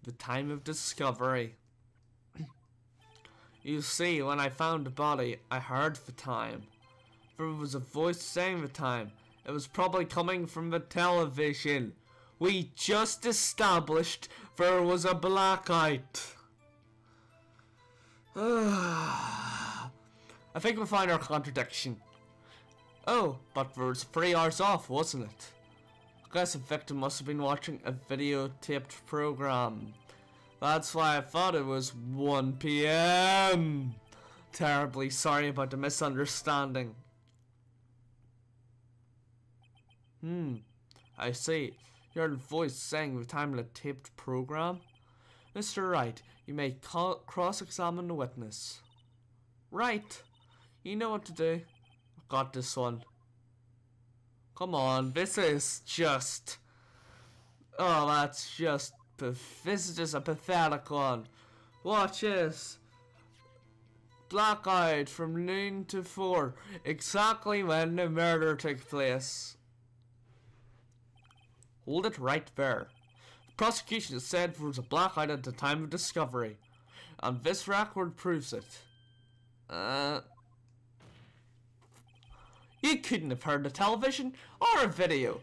The time of discovery. You see, when I found the body, I heard the time. There was a voice saying the time. It was probably coming from the television. We just established there was a blackout. I think we'll find our contradiction. Oh, but there was 3 hours off, wasn't it? I guess the victim must have been watching a videotaped program. That's why I thought it was 1 PM. Terribly sorry about the misunderstanding. I see. You heard a voice saying the time of the taped program? Mr. Wright, you may cross-examine the witness. Right. You know what to do. I've got this one. Come on, this is just... Oh, that's just... This is just a pathetic one. Watch this. Blackout from noon to 4. Exactly when the murder took place. Hold it right there. The prosecution said there was a blackout at the time of discovery. And this record proves it. You couldn't have heard the television or a video.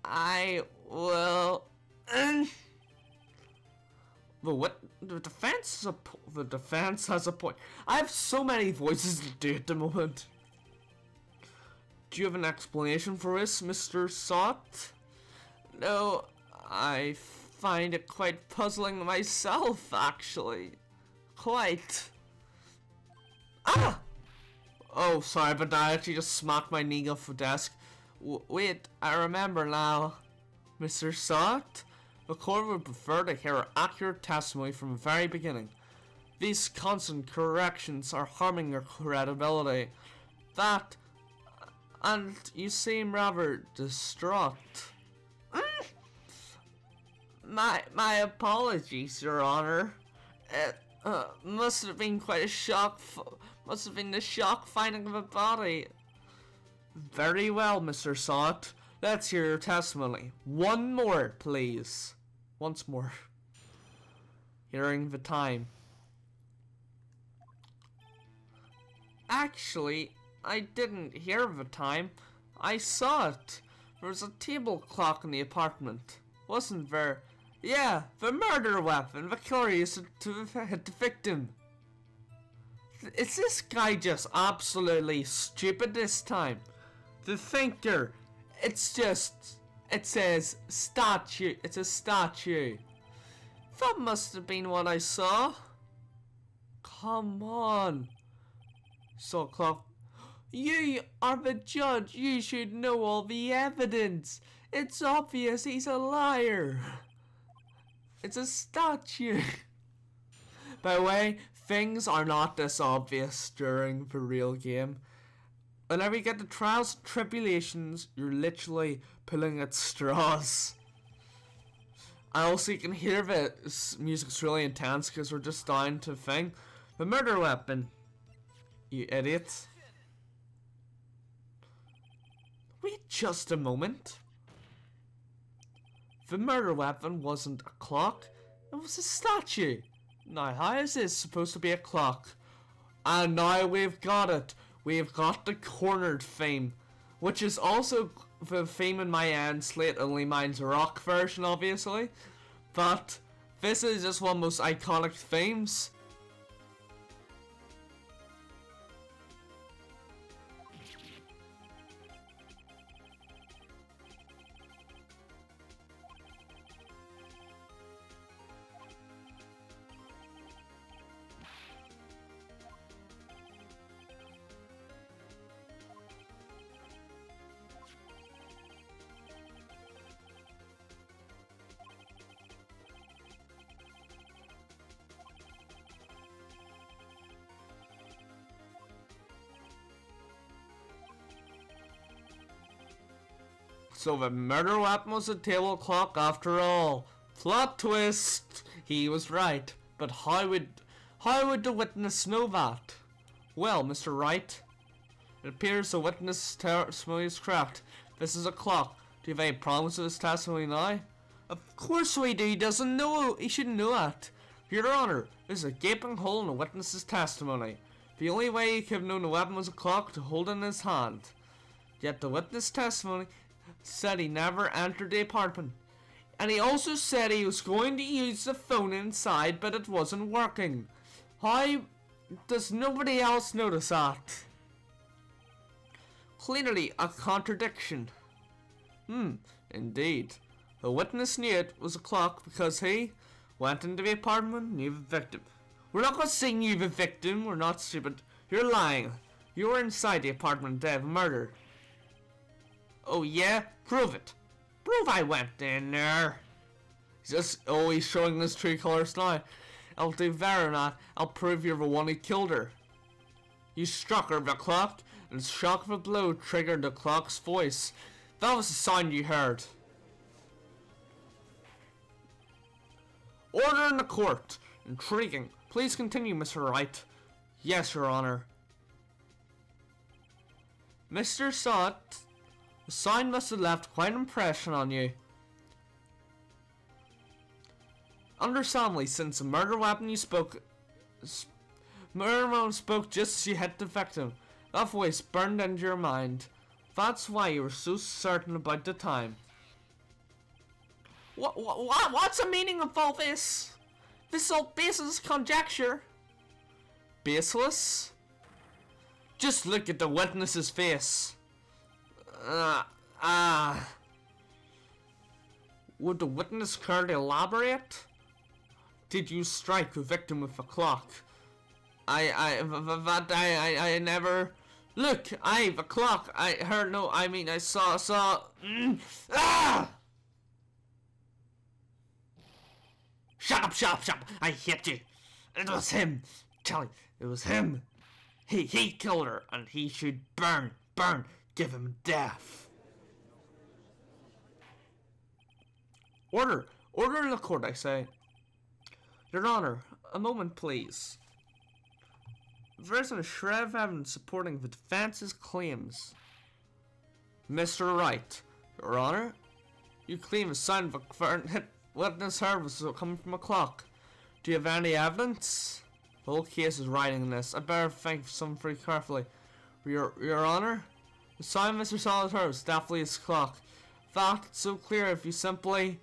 I will. The defense has a point. I have so many voices to do at the moment. Do you have an explanation for this, Mr. Sott? No, I find it quite puzzling myself, actually. Quite. Oh, sorry, but I actually just smacked my knee off the desk. Wait, I remember now. Mr. Sott, the court would prefer to hear accurate testimony from the very beginning. These constant corrections are harming your credibility. And you seem rather distraught. My apologies, Your Honor. It must have been quite a shock. Must have been the shock finding of a body. Very well, Mr. Sott. Let's hear your testimony. One more, please. Once more. Hearing the time. Actually, I didn't hear the time. I saw it. There was a table clock in the apartment. Wasn't there? Yeah, the murder weapon. The killer used it to hit the victim. Is this guy just absolutely stupid this time? The thinker. It's just... It says statue. It's a statue. That must have been what I saw. Come on. Saw a clock. You are the judge. You should know all the evidence. It's obvious he's a liar. It's a statue. By the way, things are not this obvious during the real game. Whenever you get the trials and tribulations, you're literally pulling at straws. And also you can hear the music's really intense because we're just down to the thing. The murder weapon. You idiot. Wait just a moment. The murder weapon wasn't a clock, it was a statue. Now how is this supposed to be a clock? And now we've got it. We've got the cornered theme, which is also the theme in my end slate, only mine's a rock version obviously. But this is just one of the most iconic themes. So the murder weapon was a table clock after all. Plot twist! He was right. But how would the witness know that? Well, Mr. Wright, it appears the witness testimony is correct. This is a clock. Do you have any problems with this testimony now? Of course we do. He doesn't know. He shouldn't know that. Your Honor, there's a gaping hole in a witness's testimony. The only way he could have known the weapon was a clock to hold in his hand. Yet the witness testimony said he never entered the apartment. And he also said he was going to use the phone inside, but it wasn't working. How does nobody else notice that? Clearly a contradiction. Indeed. The witness knew it was a clock because he went into the apartment, knew the victim. We're not going to say knew the victim, we're not stupid. You're lying. You were inside the apartment the day of the murder. Oh yeah? Prove it. Prove I went in there. He's showing his true colours now. I'll do better than that. I'll prove you're the one who killed her. You struck her with a clock, and the shock of a blow triggered the clock's voice. That was the sound you heard. Order in the court. Intriguing. Please continue, Mr. Wright. Yes, Your Honor. Mr. Sott, the sound must have left quite an impression on you. Understandably, since the murder weapon spoke just as you hit the victim. That voice burned into your mind. That's why you were so certain about the time. What's the meaning of all this? This is all baseless conjecture. Baseless? Just look at the witness's face. Would the witness care to elaborate? Did you strike the victim with a clock? I never. Look, the clock. I heard. No, I mean, I saw. Shut up! I hit you. It was him. Tell it was him. He killed her, and he should burn. Give him death. Order in the court, I say. Your Honor, a moment, please. There isn't a shred of evidence supporting the defense's claims. Mr. Wright, Your Honor, you claim the sound of a hit witness heard was coming from a clock. Do you have any evidence? The whole case is riding on this. I better think of something pretty carefully. Your Honor, the sound Mr. Solid heard was definitely his clock. In fact, it's so clear if you simply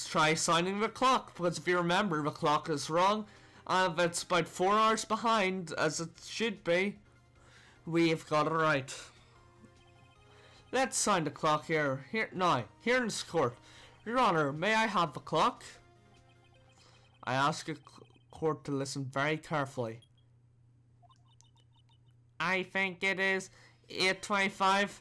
try sounding the clock, because if you remember, the clock is wrong, and if it's about 4 hours behind, as it should be, we've got it right. Let's sound the clock here in this court. Your Honor, may I have the clock? I ask the court to listen very carefully. I think it is 8:25.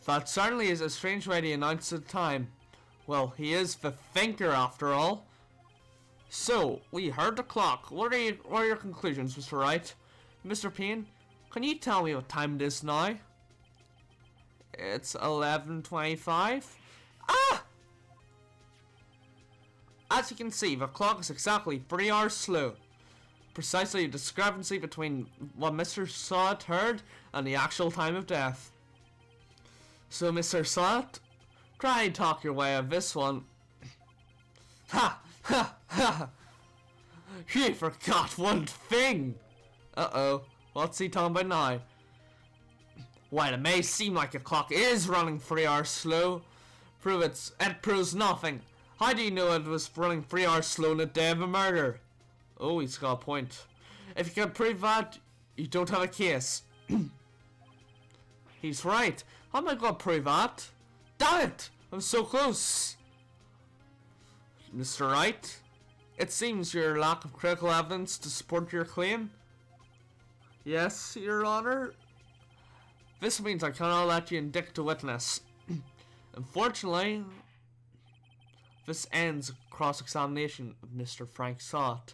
That certainly is a strange way to announce the time. Well, he is the thinker after all. So, we heard the clock. What are your conclusions, Mr. Wright? Mr. Payne, can you tell me what time it is now? It's 11:25. Ah! As you can see, the clock is exactly 3 hours slow. Precisely a discrepancy between what Mr. Sott heard and the actual time of death. So, Mr. Sott, try and talk your way out of this one. Ha! You forgot one thing! Uh-oh. What's he talking about now? While it may seem like a clock is running 3 hours slow, it proves nothing. How do you know it was running 3 hours slow on the day of a murder? Oh, he's got a point. If you can prove that, you don't have a case. He's right. How am I going to prove that? Damn it! I'm so close. Mr. Wright, it seems your lack of critical evidence to support your claim. Yes, Your Honor. This means I cannot let you indict a witness. Unfortunately, this ends cross-examination of Mr. Frank Sott.